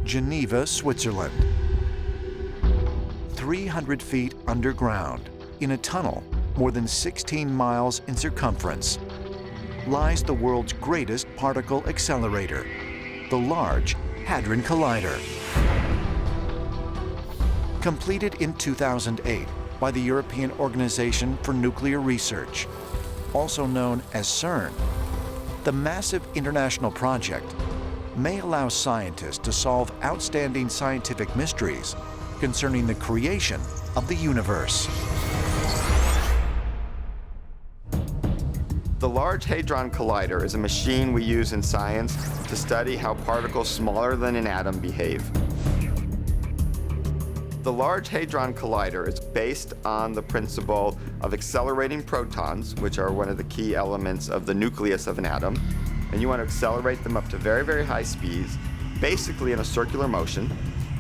Geneva, Switzerland. 300 feet underground, in a tunnel more than 16 miles in circumference, lies the world's greatest particle accelerator, the Large Hadron Collider. Completed in 2008 by the European Organization for Nuclear Research, also known as CERN, the massive international project may allow scientists to solve outstanding scientific mysteries concerning the creation of the universe. The Large Hadron Collider is a machine we use in science to study how particles smaller than an atom behave. The Large Hadron Collider is based on the principle of accelerating protons, which are one of the key elements of the nucleus of an atom. And you want to accelerate them up to very, very high speeds, basically in a circular motion,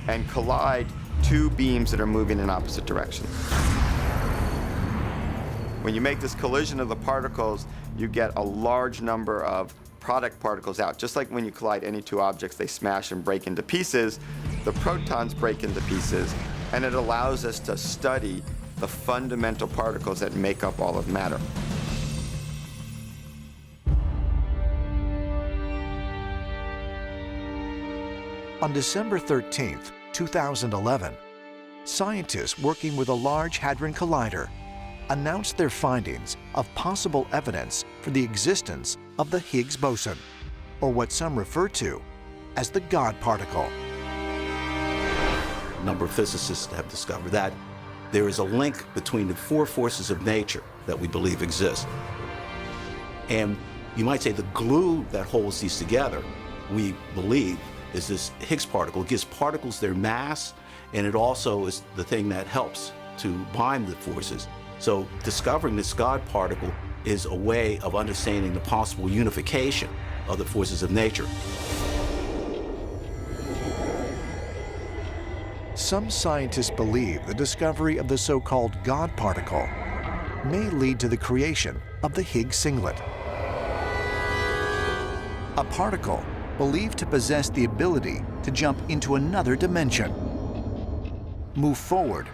and collide two beams that are moving in opposite directions. When you make this collision of the particles, you get a large number of product particles out. Just like when you collide any two objects, they smash and break into pieces. The protons break into pieces, and it allows us to study the fundamental particles that make up all of matter. On December 13, 2011, scientists working with a Large Hadron Collider announced their findings of possible evidence for the existence of the Higgs boson, or what some refer to as the God particle. A number of physicists have discovered that there is a link between the four forces of nature that we believe exist. And you might say the glue that holds these together, we believe, is this Higgs particle. It gives particles their mass, and it also is the thing that helps to bind the forces. So discovering this God particle is a way of understanding the possible unification of the forces of nature. Some scientists believe the discovery of the so-called God particle may lead to the creation of the Higgs singlet, a particle believed to possess the ability to jump into another dimension, move forward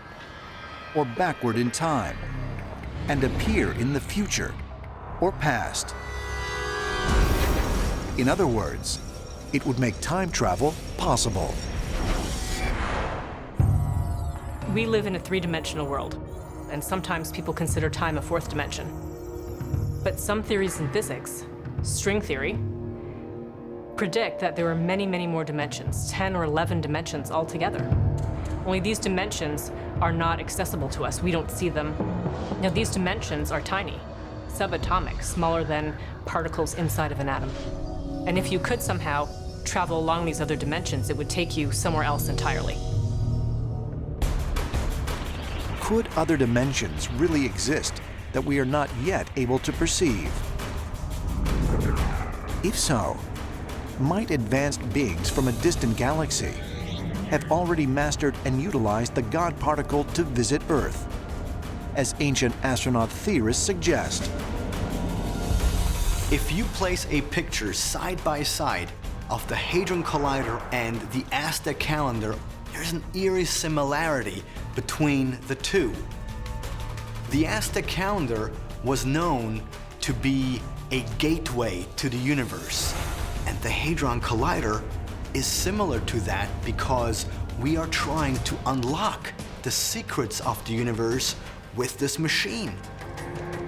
or backward in time, and appear in the future or past. In other words, it would make time travel possible. We live in a three-dimensional world, and sometimes people consider time a fourth dimension. But some theories in physics, string theory, predict that there are many, many more dimensions, 10 or 11 dimensions altogether. Only these dimensions are not accessible to us. We don't see them. Now, these dimensions are tiny, subatomic, smaller than particles inside of an atom. And if you could somehow travel along these other dimensions, it would take you somewhere else entirely. Could other dimensions really exist that we are not yet able to perceive? If so, might advanced beings from a distant galaxy have already mastered and utilized the God particle to visit Earth, as ancient astronaut theorists suggest? If you place a picture side by side of the Hadron Collider and the Aztec calendar, there's an eerie similarity between the two. The Aztec calendar was known to be a gateway to the universe, and the Hadron Collider is similar to that because we are trying to unlock the secrets of the universe with this machine.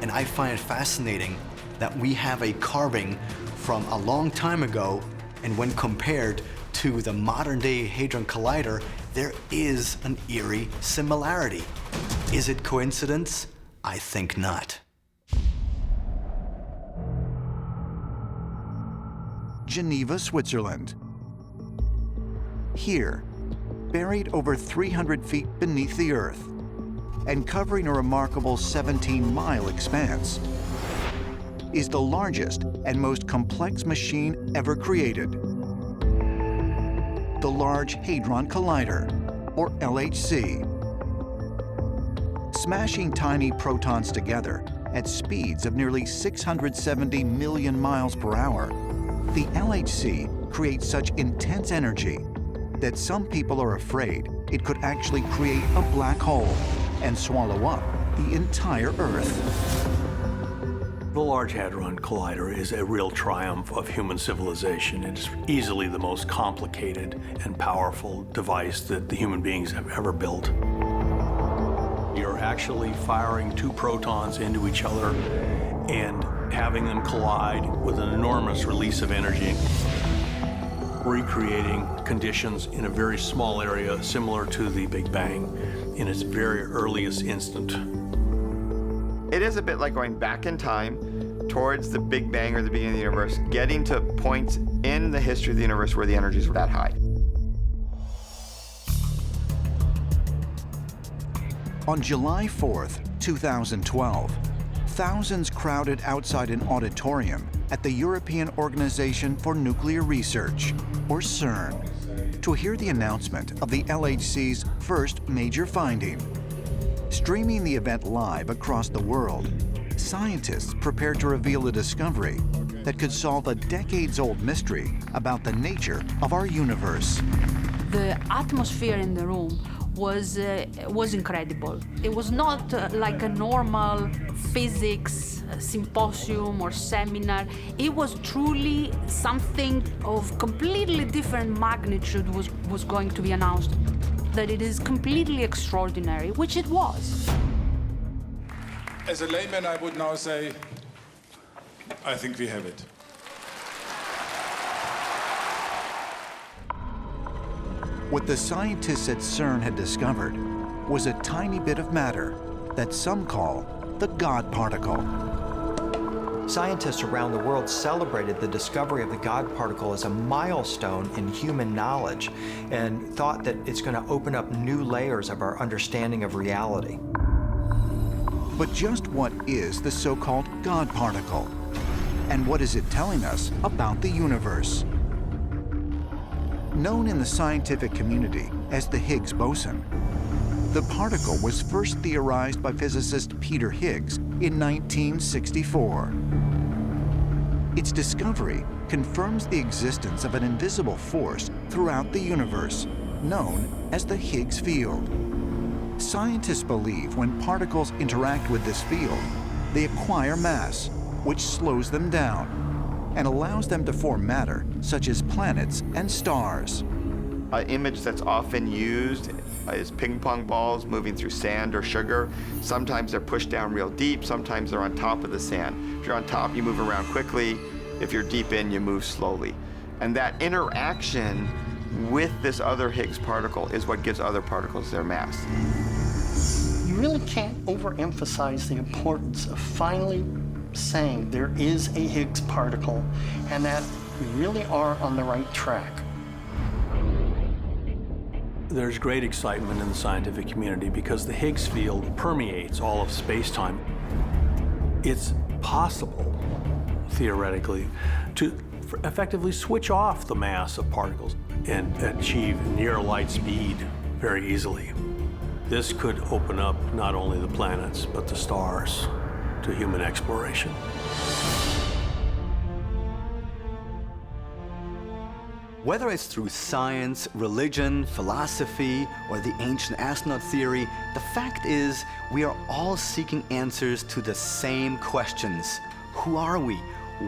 And I find it fascinating that we have a carving from a long time ago, and when compared to the modern-day Hadron Collider, there is an eerie similarity. Is it coincidence? I think not. Geneva, Switzerland. Here, buried over 300 feet beneath the Earth and covering a remarkable 17-mile expanse, is the largest and most complex machine ever created. The Large Hadron Collider, or LHC. Smashing tiny protons together at speeds of nearly 670 million miles per hour, the LHC creates such intense energy that some people are afraid it could actually create a black hole and swallow up the entire Earth. The Large Hadron Collider is a real triumph of human civilization. It's easily the most complicated and powerful device that the human beings have ever built. You're actually firing two protons into each other and having them collide with an enormous release of energy, recreating conditions in a very small area similar to the Big Bang in its very earliest instant. It is a bit like going back in time towards the Big Bang or the beginning of the universe, getting to points in the history of the universe where the energies were that high. On July 4th, 2012, thousands crowded outside an auditorium at the European Organization for Nuclear Research, or CERN, to hear the announcement of the LHC's first major finding. Streaming the event live across the world, scientists prepared to reveal a discovery that could solve a decades-old mystery about the nature of our universe. The atmosphere in the room was incredible. It was not like a normal physics symposium or seminar. It was truly something of completely different magnitude was going to be announced. That it is completely extraordinary, which it was. As a layman, I would now say, I think we have it. What the scientists at CERN had discovered was a tiny bit of matter that some call the God particle. Scientists around the world celebrated the discovery of the God particle as a milestone in human knowledge and thought that it's going to open up new layers of our understanding of reality. But just what is the so-called God particle? And what is it telling us about the universe? Known in the scientific community as the Higgs boson, the particle was first theorized by physicist Peter Higgs in 1964. Its discovery confirms the existence of an invisible force throughout the universe, known as the Higgs field. Scientists believe when particles interact with this field, they acquire mass, which slows them down and allows them to form matter, such as planets and stars. An image that's often used is ping pong balls moving through sand or sugar. Sometimes they're pushed down real deep, sometimes they're on top of the sand. If you're on top, you move around quickly. If you're deep in, you move slowly. And that interaction with this other Higgs particle is what gives other particles their mass. You really can't overemphasize the importance of finally saying there is a Higgs particle and that we really are on the right track. There's great excitement in the scientific community because the Higgs field permeates all of space-time. It's possible, theoretically, to effectively switch off the mass of particles and achieve near light speed very easily. This could open up not only the planets, but the stars to human exploration. Whether it's through science, religion, philosophy, or the ancient astronaut theory, the fact is we are all seeking answers to the same questions. Who are we?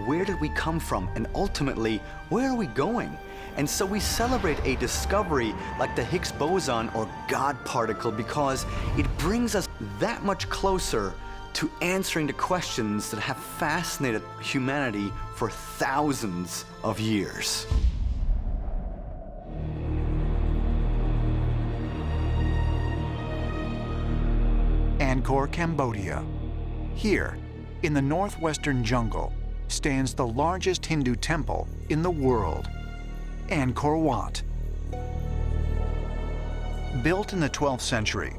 Where did we come from? And ultimately, where are we going? And so we celebrate a discovery like the Higgs boson or God particle because it brings us that much closer to answering the questions that have fascinated humanity for thousands of years. Angkor, Cambodia. Here, in the northwestern jungle, stands the largest Hindu temple in the world, Angkor Wat. Built in the 12th century,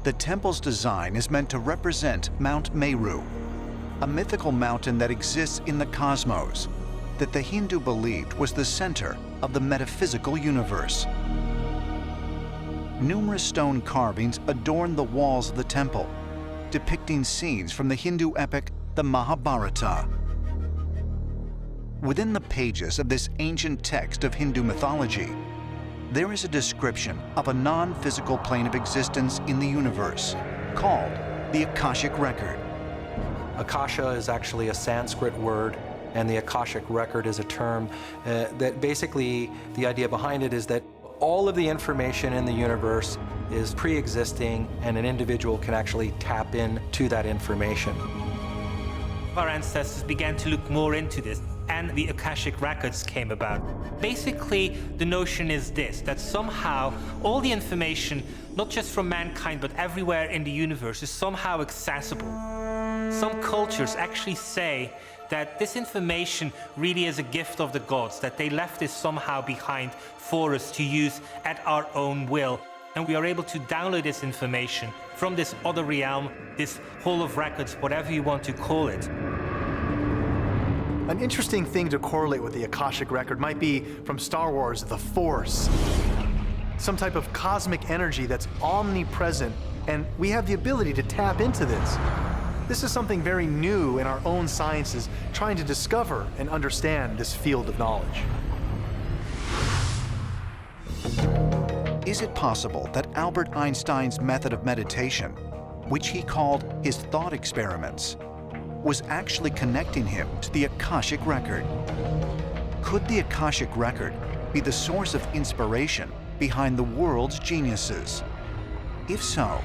the temple's design is meant to represent Mount Meru, a mythical mountain that exists in the cosmos, that the Hindu believed was the center of the metaphysical universe. Numerous stone carvings adorn the walls of the temple, depicting scenes from the Hindu epic, the Mahabharata. Within the pages of this ancient text of Hindu mythology, there is a description of a non-physical plane of existence in the universe called the Akashic Record. Akasha is actually a Sanskrit word, and the Akashic Record is a term that basically the idea behind it is that all of the information in the universe is pre-existing, and an individual can actually tap into that information. Our ancestors began to look more into this, and the Akashic Records came about. Basically, the notion is this, that somehow all the information, not just from mankind, but everywhere in the universe, is somehow accessible. Some cultures actually say that this information really is a gift of the gods, that they left this somehow behind for us to use at our own will. And we are able to download this information from this other realm, this Hall of Records, whatever you want to call it. An interesting thing to correlate with the Akashic Record might be from Star Wars, the Force. Some type of cosmic energy that's omnipresent, and we have the ability to tap into this. This is something very new in our own sciences, trying to discover and understand this field of knowledge. Is it possible that Albert Einstein's method of meditation, which he called his thought experiments, was actually connecting him to the Akashic Record? Could the Akashic Record be the source of inspiration behind the world's geniuses? If so,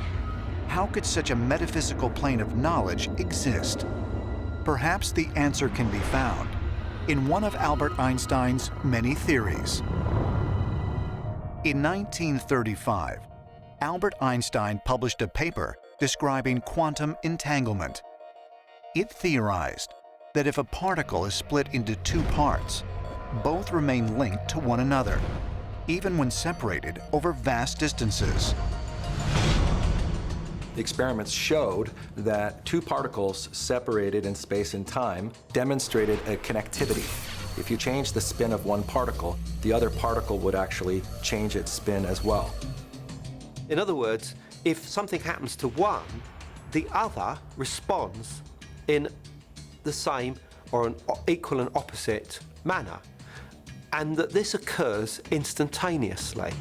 how could such a metaphysical plane of knowledge exist? Perhaps the answer can be found in one of Albert Einstein's many theories. In 1935, Albert Einstein published a paper describing quantum entanglement. It theorized that if a particle is split into two parts, both remain linked to one another, even when separated over vast distances. The experiments showed that two particles separated in space and time demonstrated a connectivity. If you change the spin of one particle, the other particle would actually change its spin as well. In other words, if something happens to one, the other responds in the same or an equal and opposite manner, and that this occurs instantaneously.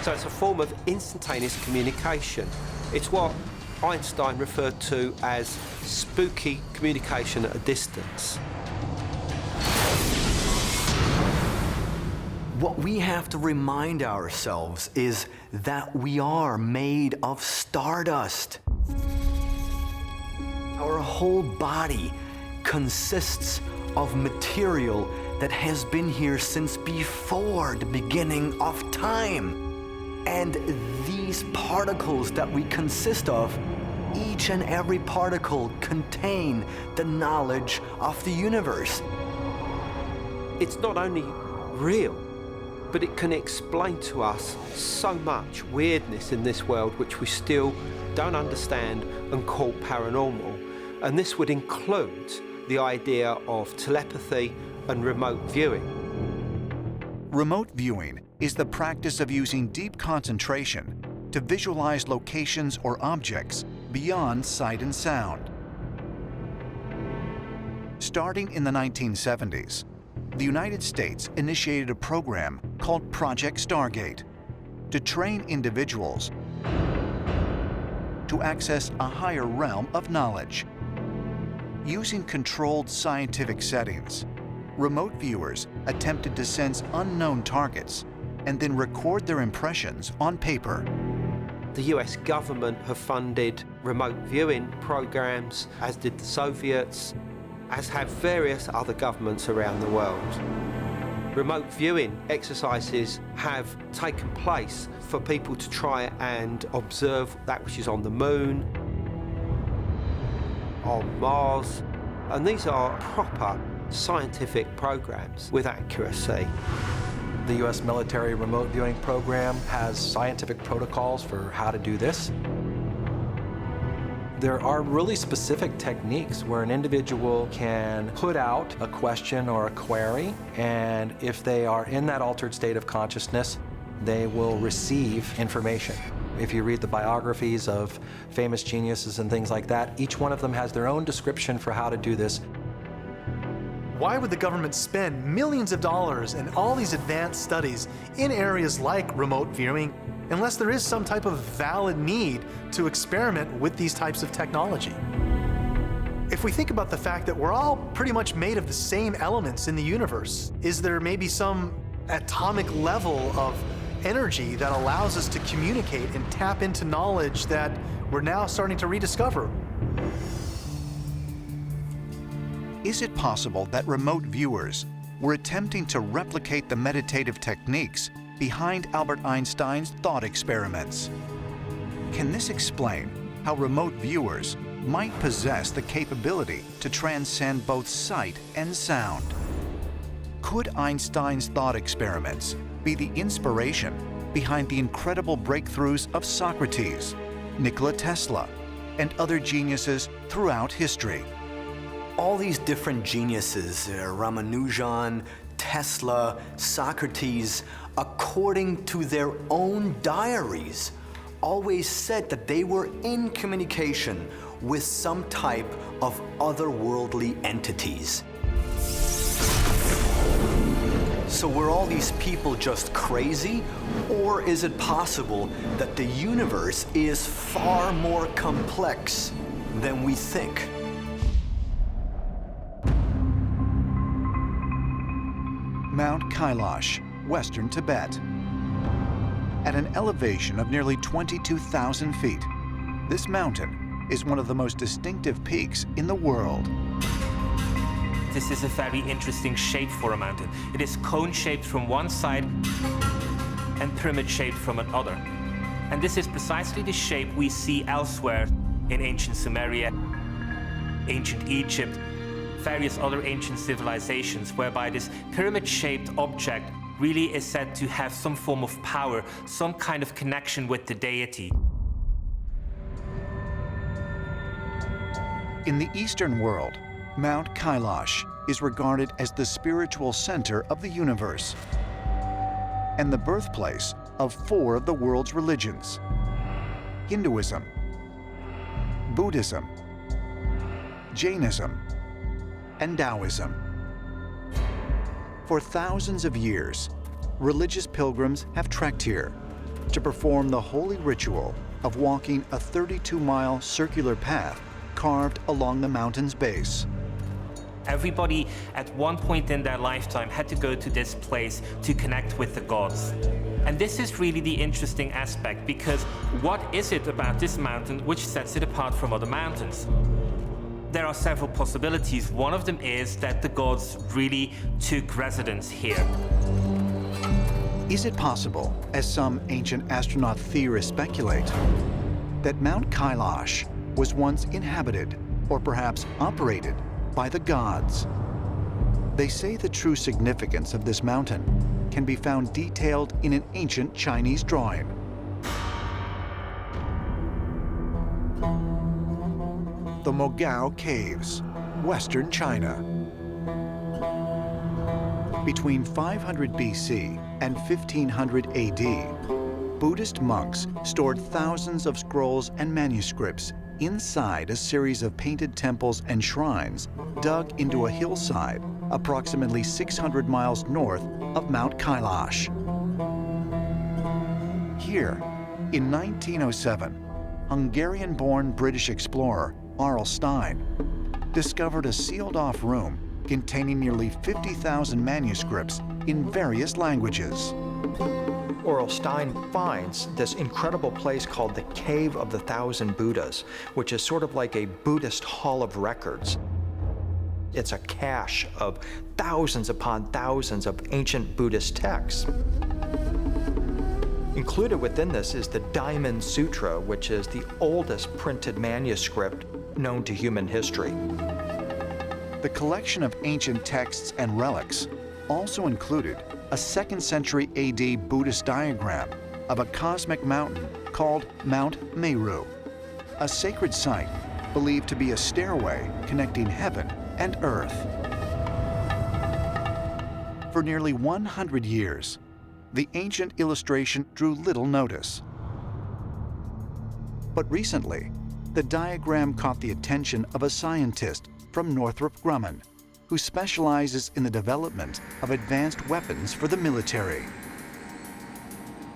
So it's a form of instantaneous communication. It's what Einstein referred to as spooky communication at a distance. What we have to remind ourselves is that we are made of stardust. Our whole body consists of material that has been here since before the beginning of time. And these particles that we consist of, each and every particle contain the knowledge of the universe. It's not only real, but it can explain to us so much weirdness in this world which we still don't understand and call paranormal. And this would include the idea of telepathy and remote viewing. Remote viewing is the practice of using deep concentration to visualize locations or objects beyond sight and sound. Starting in the 1970s, the United States initiated a program called Project Stargate to train individuals to access a higher realm of knowledge. Using controlled scientific settings, remote viewers attempted to sense unknown targets and then record their impressions on paper. The US government have funded remote viewing programs, as did the Soviets, as have various other governments around the world. Remote viewing exercises have taken place for people to try and observe that which is on the moon, on Mars, and these are proper scientific programs with accuracy. The US military remote viewing program has scientific protocols for how to do this. There are really specific techniques where an individual can put out a question or a query, and if they are in that altered state of consciousness, they will receive information. If you read the biographies of famous geniuses and things like that, each one of them has their own description for how to do this. Why would the government spend millions of dollars in all these advanced studies in areas like remote viewing unless there is some type of valid need to experiment with these types of technology? If we think about the fact that we're all pretty much made of the same elements in the universe, is there maybe some atomic level of energy that allows us to communicate and tap into knowledge that we're now starting to rediscover? Is it possible that remote viewers were attempting to replicate the meditative techniques behind Albert Einstein's thought experiments? Can this explain how remote viewers might possess the capability to transcend both sight and sound? Could Einstein's thought experiments be the inspiration behind the incredible breakthroughs of Socrates, Nikola Tesla, and other geniuses throughout history? All these different geniuses, Ramanujan, Tesla, Socrates, according to their own diaries, always said that they were in communication with some type of otherworldly entities. So were all these people just crazy? Or is it possible that the universe is far more complex than we think? Mount Kailash, Western Tibet. At an elevation of nearly 22,000 feet, this mountain is one of the most distinctive peaks in the world. This is a very interesting shape for a mountain. It is cone-shaped from one side and pyramid-shaped from another. And this is precisely the shape we see elsewhere in ancient Sumeria, ancient Egypt, various other ancient civilizations, whereby this pyramid-shaped object really is said to have some form of power, some kind of connection with the deity. In the Eastern world, Mount Kailash is regarded as the spiritual center of the universe and the birthplace of 4 of the world's religions: Hinduism, Buddhism, Jainism, and Taoism. For thousands of years, religious pilgrims have trekked here to perform the holy ritual of walking a 32-mile circular path carved along the mountain's base. Everybody at one point in their lifetime had to go to this place to connect with the gods. And this is really the interesting aspect, because what is it about this mountain which sets it apart from other mountains? There are several possibilities. One of them is that the gods really took residence here. Is it possible, as some ancient astronaut theorists speculate, that Mount Kailash was once inhabited or perhaps operated by the gods? They say the true significance of this mountain can be found detailed in an ancient Chinese drawing. The Mogao Caves, Western China. Between 500 BC and 1500 AD, Buddhist monks stored thousands of scrolls and manuscripts inside a series of painted temples and shrines dug into a hillside approximately 600 miles north of Mount Kailash. Here, in 1907, Hungarian-born British explorer Arl Stein discovered a sealed-off room containing nearly 50,000 manuscripts in various languages. Arl Stein finds this incredible place called the Cave of the Thousand Buddhas, which is sort of like a Buddhist hall of records. It's a cache of thousands upon thousands of ancient Buddhist texts. Included within this is the Diamond Sutra, which is the oldest printed manuscript known to human history. The collection of ancient texts and relics also included a 2nd century AD Buddhist diagram of a cosmic mountain called Mount Meru, a sacred site believed to be a stairway connecting heaven and earth. For nearly 100 years, the ancient illustration drew little notice. But recently, the diagram caught the attention of a scientist from Northrop Grumman who specializes in the development of advanced weapons for the military.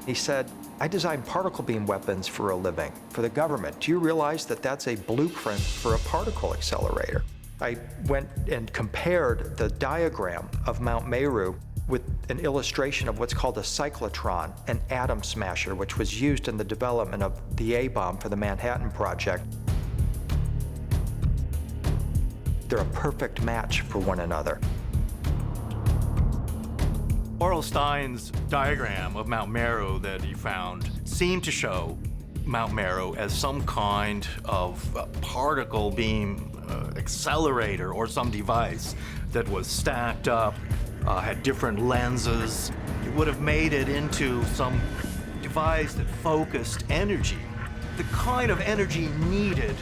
He said, I design particle beam weapons for a living, for the government. Do you realize that that's a blueprint for a particle accelerator? I went and compared the diagram of Mount Meru with an illustration of what's called a cyclotron, an atom smasher, which was used in the development of the A-bomb for the Manhattan Project. They're a perfect match for one another. Orlstein's diagram of Mount Meru that he found seemed to show Mount Meru as some kind of particle beam accelerator or some device that was stacked up, had different lenses. It would have made it into some device that focused energy. The kind of energy needed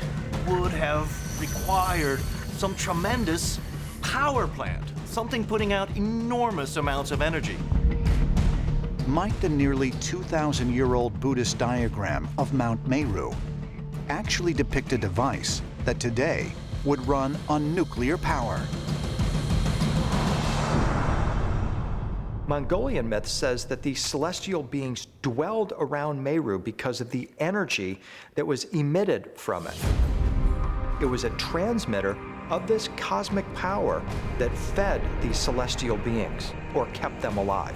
would have required some tremendous power plant, something putting out enormous amounts of energy. Might the nearly 2,000-year-old Buddhist diagram of Mount Meru actually depict a device that today would run on nuclear power? Mongolian myth says that these celestial beings dwelled around Meru because of the energy that was emitted from it. It was a transmitter of this cosmic power that fed these celestial beings or kept them alive.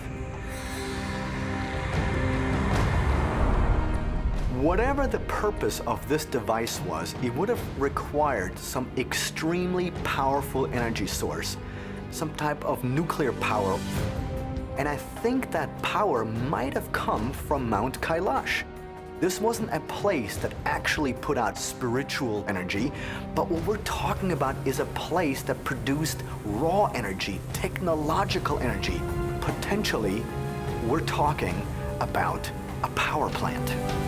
Whatever the purpose of this device was, it would have required some extremely powerful energy source, some type of nuclear power. And I think that power might have come from Mount Kailash. This wasn't a place that actually put out spiritual energy, but what we're talking about is a place that produced raw energy, technological energy. Potentially, we're talking about a power plant.